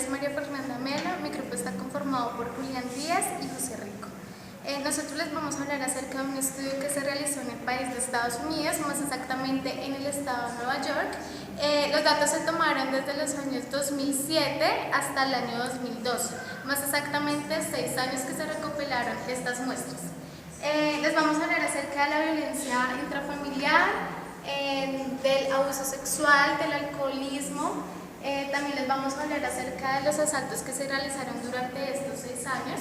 es María Fernanda Melo, mi grupo está conformado por Julián Díaz y José Rico. Nosotros les vamos a hablar acerca de un estudio que se realizó en el país de Estados Unidos, más exactamente en el estado de Nueva York. Los datos se tomaron desde los años 2007 hasta el año 2012, más exactamente 6 años que se recopilaron estas muestras. Les vamos a hablar acerca de la violencia intrafamiliar, del abuso sexual, del alcoholismo. También les vamos a hablar acerca de los asaltos que se realizaron durante estos 6 años.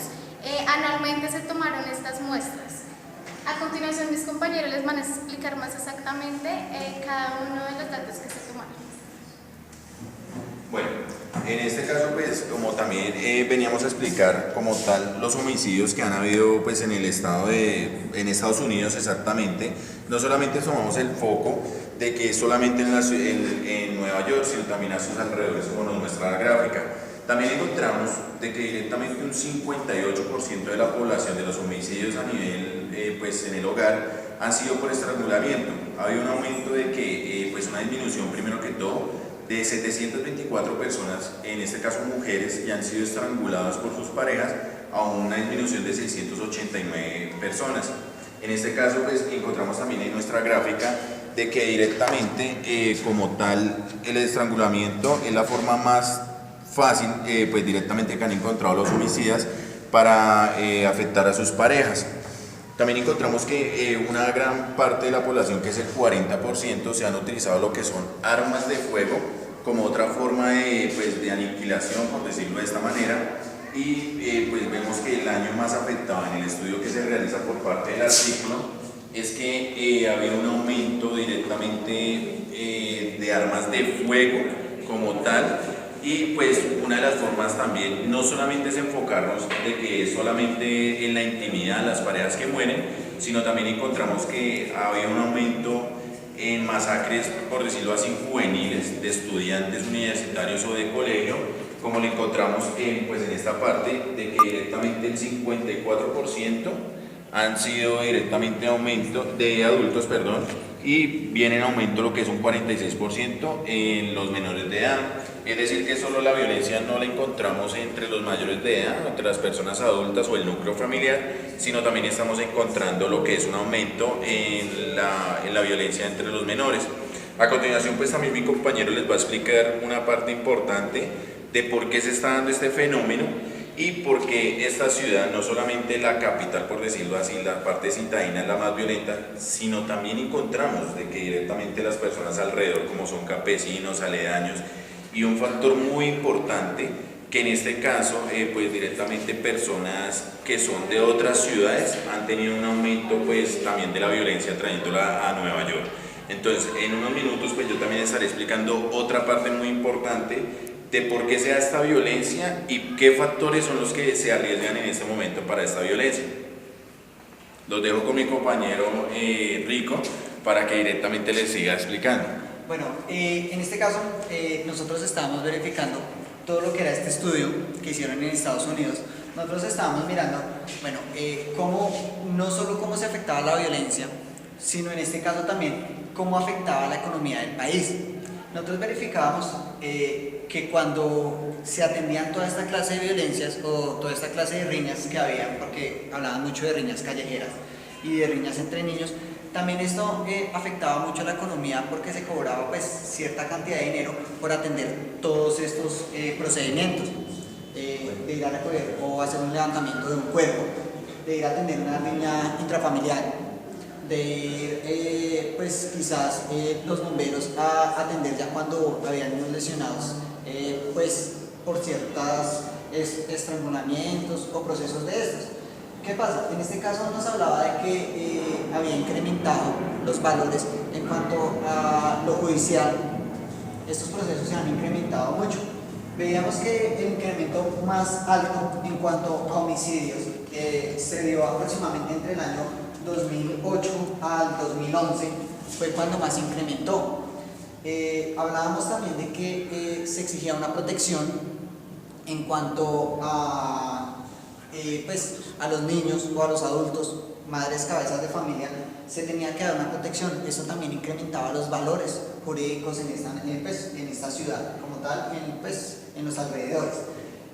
Anualmente se tomaron estas muestras. A continuación mis compañeros les van a explicar más exactamente cada uno de los datos que se tomaron. Bueno, en este caso pues como también veníamos a explicar como tal los homicidios que han habido pues en el estado en Estados Unidos exactamente, no solamente tomamos el foco de que solamente en Nueva York, sino también a sus alrededores, como nos muestra la gráfica. También encontramos de que directamente un 58% de la población de los homicidios a nivel, pues en el hogar han sido por estrangulamiento. Ha habido un aumento de que, pues una disminución primero que todo, de 724 personas, en este caso mujeres, que han sido estranguladas por sus parejas, a una disminución de 689 personas. En este caso, pues encontramos también en nuestra gráfica de que directamente, como tal, el estrangulamiento es la forma más fácil, pues directamente que han encontrado los homicidas para afectar a sus parejas. También encontramos que una gran parte de la población, que es el 40%, se han utilizado lo que son armas de fuego como otra forma de aniquilación, por decirlo de esta manera. Y pues vemos que el año más afectado en el estudio que se realiza por parte del artículo es que ha habido un aumento directamente de armas de fuego como tal. Y pues una de las formas también no solamente es enfocarnos de que es solamente en la intimidad las parejas que mueren, sino también encontramos que había un aumento en masacres, por decirlo así, juveniles, de estudiantes universitarios o de colegio, como lo encontramos pues en esta parte, de que directamente el 54% han sido directamente aumento de adultos, perdón, y viene en aumento lo que es un 46% en los menores de edad. Es decir, que solo la violencia no la encontramos entre los mayores de edad, entre las personas adultas o el núcleo familiar, sino también estamos encontrando lo que es un aumento en la violencia entre los menores. A continuación, pues también mi compañero les va a explicar una parte importante de por qué se está dando este fenómeno y por qué esta ciudad, no solamente la capital, por decirlo así, la parte citadina es la más violenta, sino también encontramos de que directamente las personas alrededor, como son campesinos, aledaños, y un factor muy importante, que en este caso, pues directamente personas que son de otras ciudades han tenido un aumento pues también de la violencia trayéndola a Nueva York. Entonces, en unos minutos pues yo también estaré explicando otra parte muy importante de por qué se da esta violencia y qué factores son los que se arriesgan en este momento para esta violencia. Los dejo con mi compañero Rico para que directamente les siga explicando. Bueno, en este caso nosotros estábamos verificando todo lo que era este estudio que hicieron en Estados Unidos. Nosotros estábamos mirando, bueno, no solo cómo se afectaba la violencia, sino en este caso también cómo afectaba la economía del país. Nosotros verificábamos que cuando se atendían toda esta clase de violencias o toda esta clase de riñas que había, porque hablaban mucho de riñas callejeras y de riñas entre niños, también esto afectaba mucho a la economía porque se cobraba pues cierta cantidad de dinero por atender todos estos procedimientos, de ir a recoger o hacer un levantamiento de un cuerpo, de ir a atender una riña intrafamiliar, de ir pues quizás los bomberos a atender ya cuando había niños lesionados pues por ciertos estrangulamientos o procesos de estos. ¿Qué pasa? En este caso nos hablaba de que había incrementado los valores en cuanto a lo judicial. Estos procesos se han incrementado mucho. Veíamos que el incremento más alto en cuanto a homicidios se dio aproximadamente entre el año 2008 al 2011, fue cuando más incrementó. Hablábamos también de que se exigía una protección en cuanto a pues a los niños o a los adultos, madres cabezas de familia, se tenía que dar una protección. Eso también incrementaba los valores jurídicos en esta ciudad como tal, en los alrededores.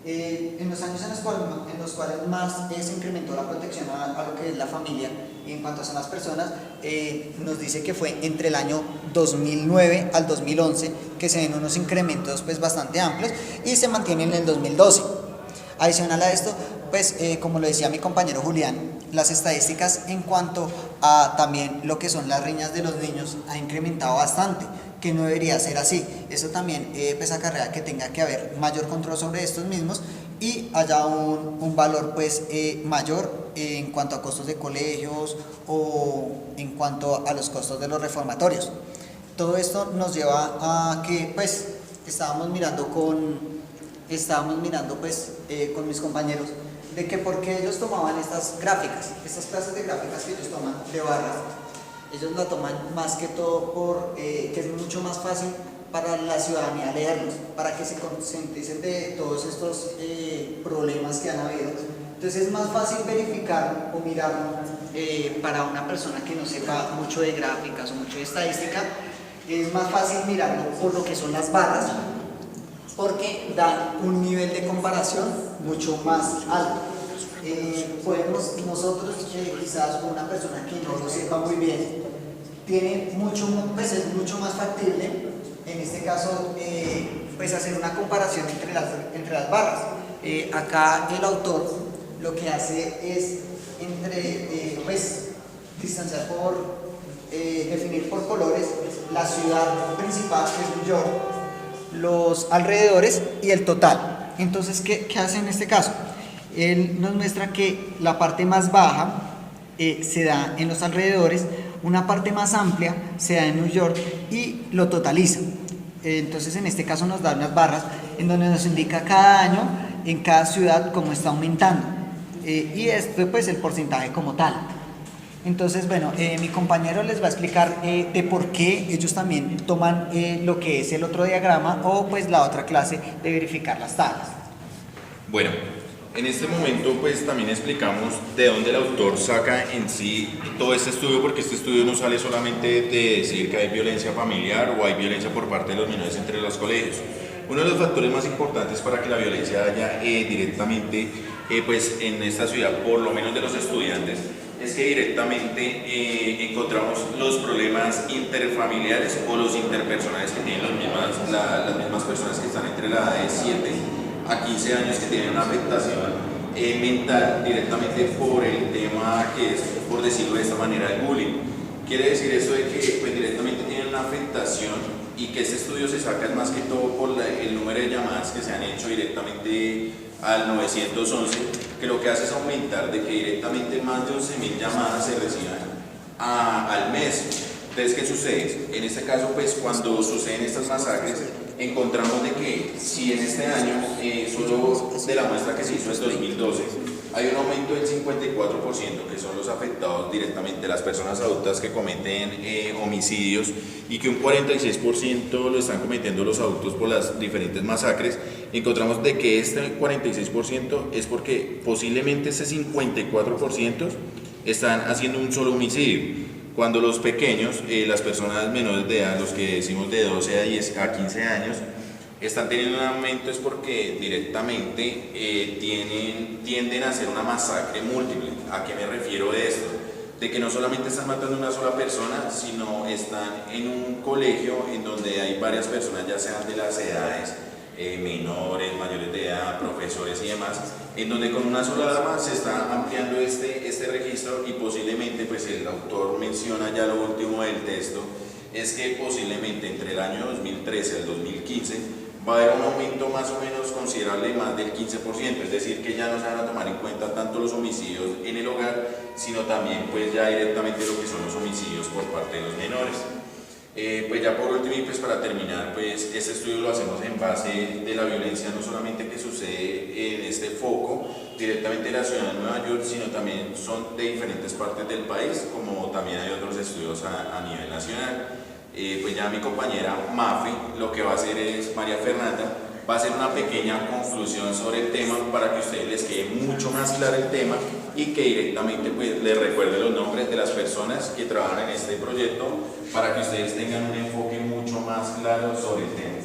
En los años en los cuales más se incrementó la protección a lo que es la familia y en cuanto son las personas, nos dice que fue entre el año 2009 al 2011 que se ven unos incrementos pues bastante amplios y se mantienen en el 2012. Adicional a esto, pues como lo decía mi compañero Julián, las estadísticas en cuanto a también lo que son las riñas de los niños ha incrementado bastante, que no debería ser así. Eso también pues acarrea que tenga que haber mayor control sobre estos mismos y haya un valor pues mayor en cuanto a costos de colegios o en cuanto a los costos de los reformatorios. Todo esto nos lleva a que pues estábamos mirando pues con mis compañeros de que por qué ellos tomaban estas gráficas, estas clases de gráficas que ellos toman de barras. Ellos la toman más que todo por que es mucho más fácil para la ciudadanía leerlos, para que se concienticen de todos estos problemas que han habido. Entonces es más fácil verificar o mirar para una persona que no sepa mucho de gráficas o mucho de estadística, es más fácil mirarlo por lo que son las barras, porque dan un nivel de comparación mucho más alto. Podemos nosotros, quizás una persona que no lo sepa muy bien, pues es mucho más factible, en este caso, pues hacer una comparación entre las barras. Acá el autor lo que hace es pues distanciar definir por colores la ciudad principal, que es New York, los alrededores y el total. Entonces, ¿qué hace en este caso? Él nos muestra que la parte más baja se da en los alrededores, una parte más amplia se da en New York y lo totaliza. Entonces, en este caso nos da unas barras en donde nos indica cada año en cada ciudad cómo está aumentando y esto pues el porcentaje como tal. Entonces, bueno, mi compañero les va a explicar de por qué ellos también toman lo que es el otro diagrama o pues la otra clase de verificar las tablas. Bueno, en este momento pues también explicamos de dónde el autor saca en sí todo este estudio, porque este estudio no sale solamente de decir que hay violencia familiar o hay violencia por parte de los menores entre los colegios. Uno de los factores más importantes para que la violencia haya directamente pues en esta ciudad, por lo menos de los estudiantes, es que directamente encontramos los problemas interfamiliares o los interpersonales que tienen las mismas personas que están entre la edad de 7 a 15 años, que tienen una afectación mental directamente por el tema que es, por decirlo de esta manera, el bullying. Quiere decir eso de que pues, directamente tienen una afectación y que este estudio se saca más que todo por el número de llamadas que se han hecho directamente al 911, que lo que hace es aumentar de que directamente más de 11.000 llamadas se reciban al mes. Entonces, ¿qué sucede? En este caso, pues cuando suceden estas masacres, encontramos de que si en este año, solo de la muestra que se hizo en 2012, hay un aumento del 54%, que son los afectados directamente, las personas adultas que cometen homicidios, y que un 46% lo están cometiendo los adultos por las diferentes masacres. Encontramos de que este 46% es porque posiblemente ese 54% están haciendo un solo homicidio, cuando los pequeños, las personas menores de edad, los que decimos de 12 a 15 años, están teniendo un aumento es porque directamente tienden a hacer una masacre múltiple. ¿A qué me refiero de esto? De que no solamente están matando a una sola persona, sino están en un colegio en donde hay varias personas, ya sean de las edades, menores, mayores de edad, profesores y demás, en donde con una sola arma se está ampliando este registro, y posiblemente, pues el autor menciona ya lo último del texto, es que posiblemente entre el año 2013 al 2015 va a haber un aumento más o menos considerable, más del 15%, es decir, que ya no se van a tomar en cuenta tanto los homicidios en el hogar, sino también pues ya directamente lo que son los homicidios por parte de los menores. Pues ya por último, y pues para terminar, pues este estudio lo hacemos en base de la violencia no solamente que sucede en este foco directamente en la ciudad de Nueva York, sino también son de diferentes partes del país, como también hay otros estudios a nivel nacional. Pues ya mi compañera Mafe lo que va a hacer es, María Fernanda, va a hacer una pequeña conclusión sobre el tema para que a ustedes les quede mucho más claro el tema y que directamente pues, les recuerde los nombres de las personas que trabajan en este proyecto para que ustedes tengan un enfoque mucho más claro sobre el tema.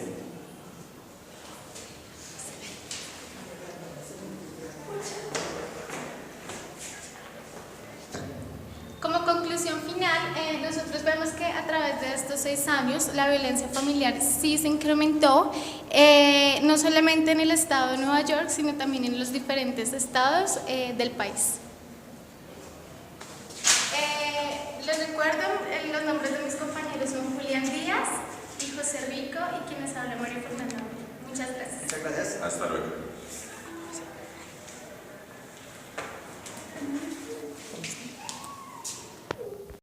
nosotros vemos que a través de estos 6 años la violencia familiar sí se incrementó, no solamente en el estado de Nueva York, sino también en los diferentes estados del país. Les recuerdo, los nombres de mis compañeros son Julián Díaz y José Rico, y quienes habla María Fernanda. Muchas gracias. Muchas gracias. Hasta luego.